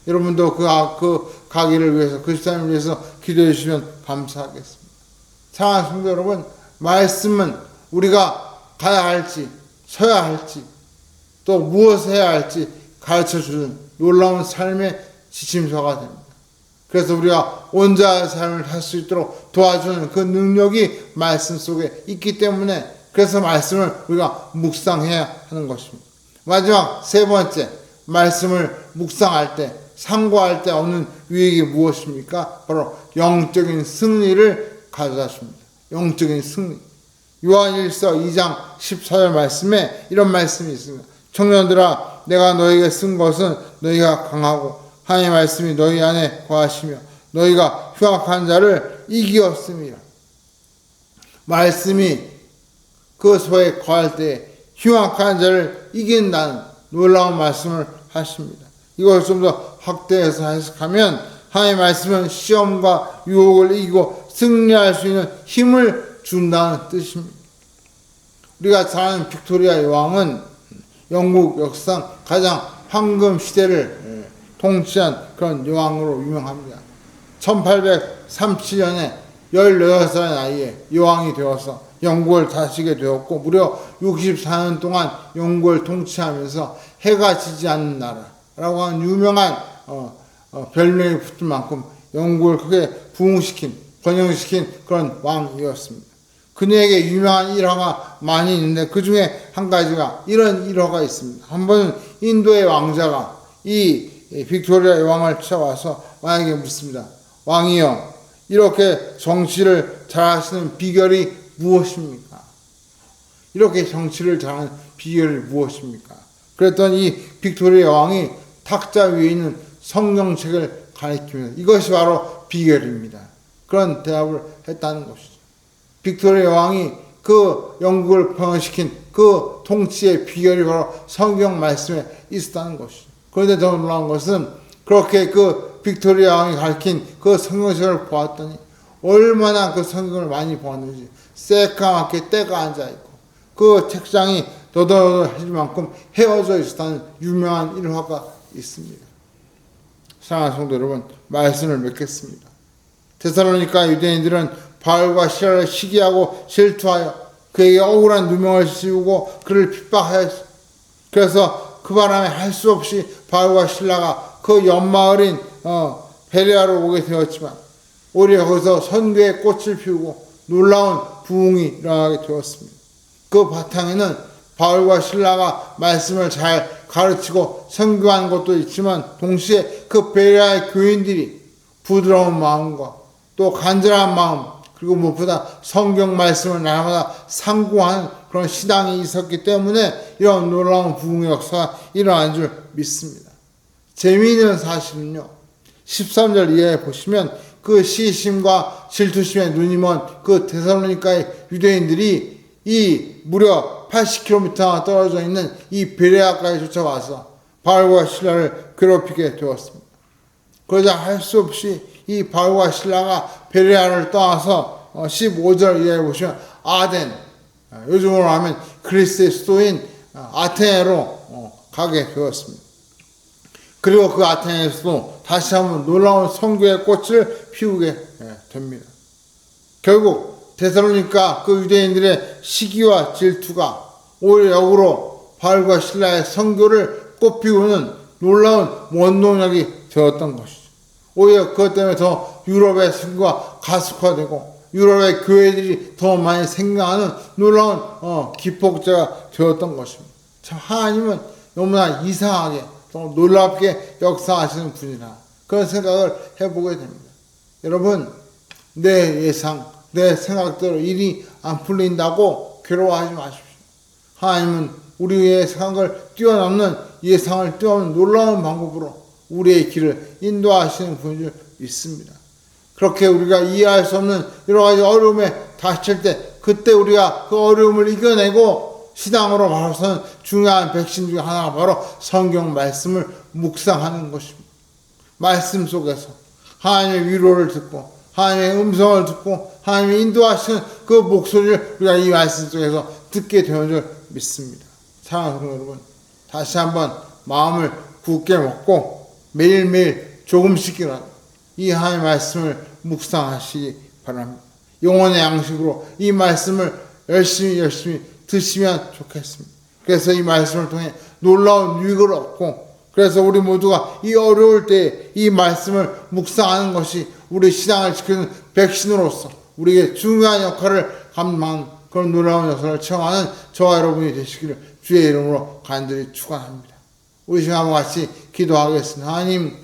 여러분도 그 가게를 위해서 그 집사님을 위해서 기도해 주시면 감사하겠습니다. 사랑하는 성도 여러분, 말씀은 우리가 가야 할지 서야 할지 또 무엇을 해야 할지 가르쳐주는 놀라운 삶의 지침서가 됩니다. 그래서 우리가 온전한 삶을 살 수 있도록 도와주는 그 능력이 말씀 속에 있기 때문에 그래서 말씀을 우리가 묵상해야 하는 것입니다. 마지막 세 번째, 말씀을 묵상할 때 상고할 때 얻는 유익이 무엇입니까? 바로 영적인 승리를 가져다 줍니다. 영적인 승리. 요한일서 2장 14절 말씀에 이런 말씀이 있습니다. 청년들아, 내가 너에게 쓴 것은 너희가 강하고 하나님의 말씀이 너희 안에 거하시며 너희가 흉악한 자를 이기었음이라. 말씀이 그 소에 거할 때 흉악한 자를 이긴다는 놀라운 말씀을 하십니다. 이걸 좀 더 확대해서 해석하면 하나님의 말씀은 시험과 유혹을 이기고 승리할 수 있는 힘을 준다는 뜻입니다. 우리가 잘 아는 빅토리아 여왕은 영국 역사상 가장 황금 시대를 통치한 그런 여왕으로 유명합니다. 1837년에 18살의 나이에 여왕이 되어서 영국을 다스리게 되었고 무려 64년 동안 영국을 통치하면서 해가 지지 않는 나라라고 하는 유명한 별명이 붙을 만큼 영국을 크게 부흥시킨 번영시킨 그런 왕이었습니다. 그녀에게 유명한 일화가 많이 있는데 그 중에 한 가지가 이런 일화가 있습니다. 한 번은 인도의 왕자가 이 빅토리아 여왕을 찾아와서 왕에게 묻습니다. 왕이여, 이렇게 정치를 잘하시는 비결이 무엇입니까? 이렇게 정치를 잘하는 비결이 무엇입니까? 그랬더니 이 빅토리아 여왕이 탁자 위에 있는 성경책을 가리키면서 이것이 바로 비결입니다. 그런 대답을 했다는 것이죠. 빅토리아 여왕이 그 영국을 번영시킨 그 통치의 비결이 바로 성경 말씀에 있었다는 것이죠. 그런데 더 놀라운 것은 그렇게 그 빅토리아 왕이 가르친 그 성경책을 보았더니 얼마나 그 성경을 많이 보았는지 새까맣게 때가 앉아있고 그 책장이 너덜너덜해질 만큼 헤어져 있었다는 유명한 일화가 있습니다. 사랑하는 성도 여러분, 말씀을 맺겠습니다. 데살로니가 유대인들은 바울과 시라를 시기하고 질투하여 그에게 억울한 누명을 씌우고 그를 핍박하였습니다. 그래서 그 바람에 할 수 없이 바울과 신라가 그 연마을인 베레아로 오게 되었지만 오히려 거기서 선교의 꽃을 피우고 놀라운 부흥이 일어나게 되었습니다. 그 바탕에는 바울과 신라가 말씀을 잘 가르치고 선교한 것도 있지만 동시에 그 베레아의 교인들이 부드러운 마음과 또 간절한 마음 그리고 무엇보다 성경 말씀을 날마다 상고하는 그런 신앙이 있었기 때문에 이런 놀라운 부흥의 역사가 일어난 줄 믿습니다. 재미있는 사실은요. 13절 이하에 보시면 그 시심과 질투심에 눈이 먼 그 데살로니가의 유대인들이 이 무려 80km 떨어져 있는 이 베레아까지 쫓아와서 바울과 신라를 괴롭히게 되었습니다. 그러자 할 수 없이 이 바울과 신라가 베레아를 떠나서 15절 이하에 보시면 아덴, 요즘으로 하면 그리스의 수도인 아테네로 가게 되었습니다. 그리고 그 아테네에서도 다시 한번 놀라운 선교의 꽃을 피우게 됩니다. 결국 데살로니가 그 유대인들의 시기와 질투가 오히려 역으로 바울과 신라의 선교를 꽃피우는 놀라운 원동력이 되었던 것이죠. 오히려 그것 때문에 더 유럽의 승부가 가속화되고 유럽의 교회들이 더 많이 생겨나는 놀라운 기폭제가 되었던 것입니다. 참 하나님은 너무나 이상하게 또 놀랍게 역사하시는 분이라 그런 생각을 해보게 됩니다. 여러분, 내 예상, 내 생각대로 일이 안 풀린다고 괴로워하지 마십시오. 하나님은 우리의 생각을 뛰어넘는 예상을 뛰어넘는 놀라운 방법으로 우리의 길을 인도하시는 분인 줄 믿습니다. 그렇게 우리가 이해할 수 없는 여러 가지 어려움에 닥칠 때 그때 우리가 그 어려움을 이겨내고 신앙으로 바라서는 중요한 백신 중에 하나가 바로 성경 말씀을 묵상하는 것입니다. 말씀 속에서 하나님의 위로를 듣고 하나님의 음성을 듣고 하나님의 인도하시는 그 목소리를 우리가 이 말씀 속에서 듣게 되는 줄 믿습니다. 사랑하는 성도 여러분, 다시 한번 마음을 굳게 먹고 매일매일 조금씩이라도 이 하나님의 말씀을 묵상하시기 바랍니다. 영혼의 양식으로 이 말씀을 열심히 드시면 좋겠습니다. 그래서 이 말씀을 통해 놀라운 유익을 얻고 그래서 우리 모두가 이 어려울 때 이 말씀을 묵상하는 것이 우리 신앙을 지키는 백신으로서 우리에게 중요한 역할을 감당하는 그런 놀라운 역사를 체험하는 저와 여러분이 되시기를 주의 이름으로 간절히 축원합니다. 우리 시간 한번 같이 기도하겠습니다. 하나님,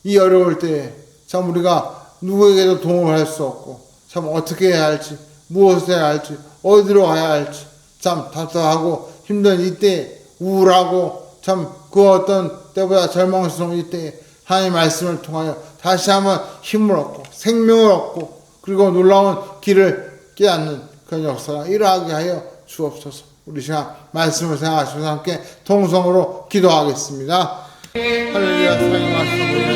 이 어려울 때 참 우리가 누구에게도 도움을 할 수 없고 참 어떻게 해야 할지 무엇을 해야 할지 어디로 가야 할지 참 답답하고 힘든 이때 우울하고 참 그 어떤 때보다 절망스러운 이때에 하나님의 말씀을 통하여 다시 한번 힘을 얻고 생명을 얻고 그리고 놀라운 길을 깨닫는 그런 역사가 일어나게 하여 주옵소서. 우리 시간 말씀을 생각하시면서 함께 통성으로 기도하겠습니다. 할렐루야. 사용하시는 우리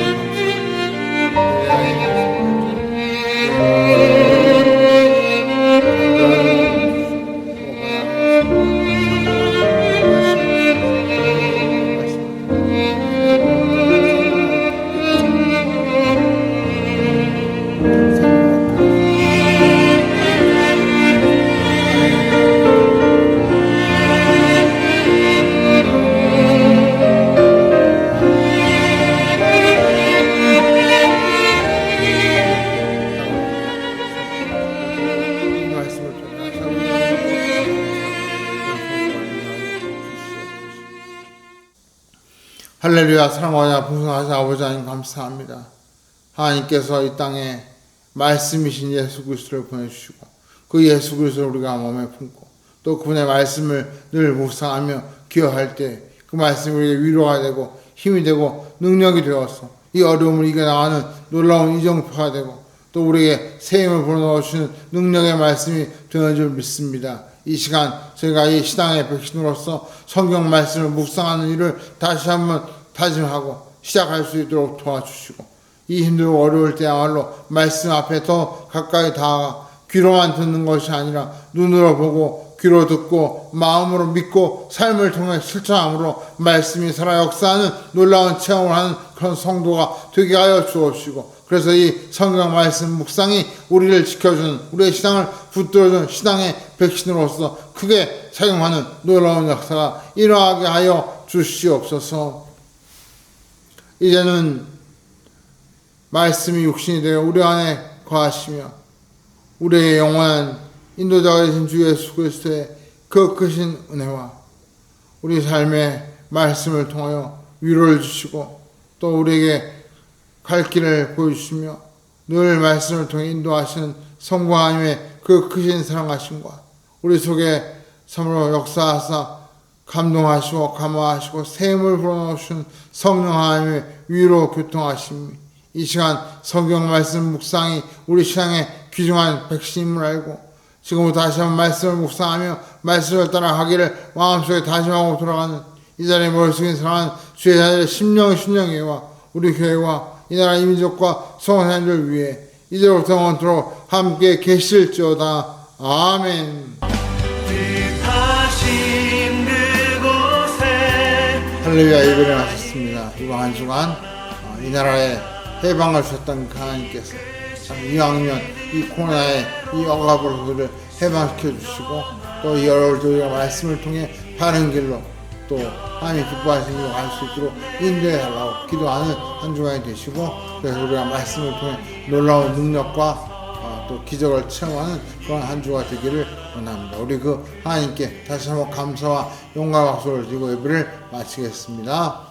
할렐루야. 사랑하자 풍성하신 아버지 하나님 감사합니다. 하나님께서 이 땅에 말씀이신 예수 그리스도를 보내주시고 그 예수 그리스도를 우리가 몸에 품고 또 그분의 말씀을 늘 묵상하며 기억할 때 그 말씀이 우리에게 위로가 되고 힘이 되고 능력이 되어서 이 어려움을 이겨나가는 놀라운 이정표가 되고 또 우리에게 새 힘을 불어넣어주시는 능력의 말씀이 되는 줄 믿습니다. 이 시간 저희가 이 신앙의 백신으로서 성경 말씀을 묵상하는 일을 다시 한번 다짐하고 시작할 수 있도록 도와주시고 이 힘들고 어려울 때야말로 말씀 앞에 더 가까이 다가가 귀로만 듣는 것이 아니라 눈으로 보고 귀로 듣고 마음으로 믿고 삶을 통해 실천함으로 말씀이 살아 역사하는 놀라운 체험을 하는 그런 성도가 되게 하여 주옵시고 그래서 이 성경 말씀 묵상이 우리를 지켜주는 우리의 신앙을 붙들어주는 신앙의 백신으로서 크게 작용하는 놀라운 역사가 일어나게 하여 주시옵소서. 이제는 말씀이 육신이 되어 우리 안에 거하시며 우리의 영원한 인도자가 되신 주 예수 그리스도의 그 크신 은혜와 우리 삶의 말씀을 통하여 위로를 주시고 또 우리에게 갈 길을 보여주시며 늘 말씀을 통해 인도하시는 성부 하나님의 그 크신 사랑하심과 우리 속에 참으로 역사하사 감동하시고 감화하시고 새 힘을 불어넣으시는 성령 하나님의 위로 교통하심이 이 시간 성경 말씀 묵상이 우리 신앙의 귀중한 백신임을 알고 지금부터 다시 한번 말씀을 묵상하며 말씀을 따라가기를 마음속에 다짐하고 돌아가는 이 자리에 머릿속에 사랑하는 주의 자녀의 심령예와 우리 교회와 이 나라 이민족과 성도님들 위해 이제부터 영원토록 함께 계실지어다. 아멘. 할렐루야. 예배를 마쳤습니다. 이번 한 주간 이 나라에 해방을 주셨던 하나님께서 참 이왕이면 이 코로나의 이 억압으로 그를 해방시켜 주시고 또 이 어려울 때 우리가 말씀을 통해 바른 길로 또 하나님 기뻐하시는 일을 할 수 있도록 인도해 달라고 기도하는 한 주간이 되시고, 그래서 우리가 말씀을 통해 놀라운 능력과 또 기적을 체험하는 그런 한 주가 되기를 원합니다. 우리 그 하나님께 다시 한번 감사와 용감 박수를 드리고 예배를 마치겠습니다.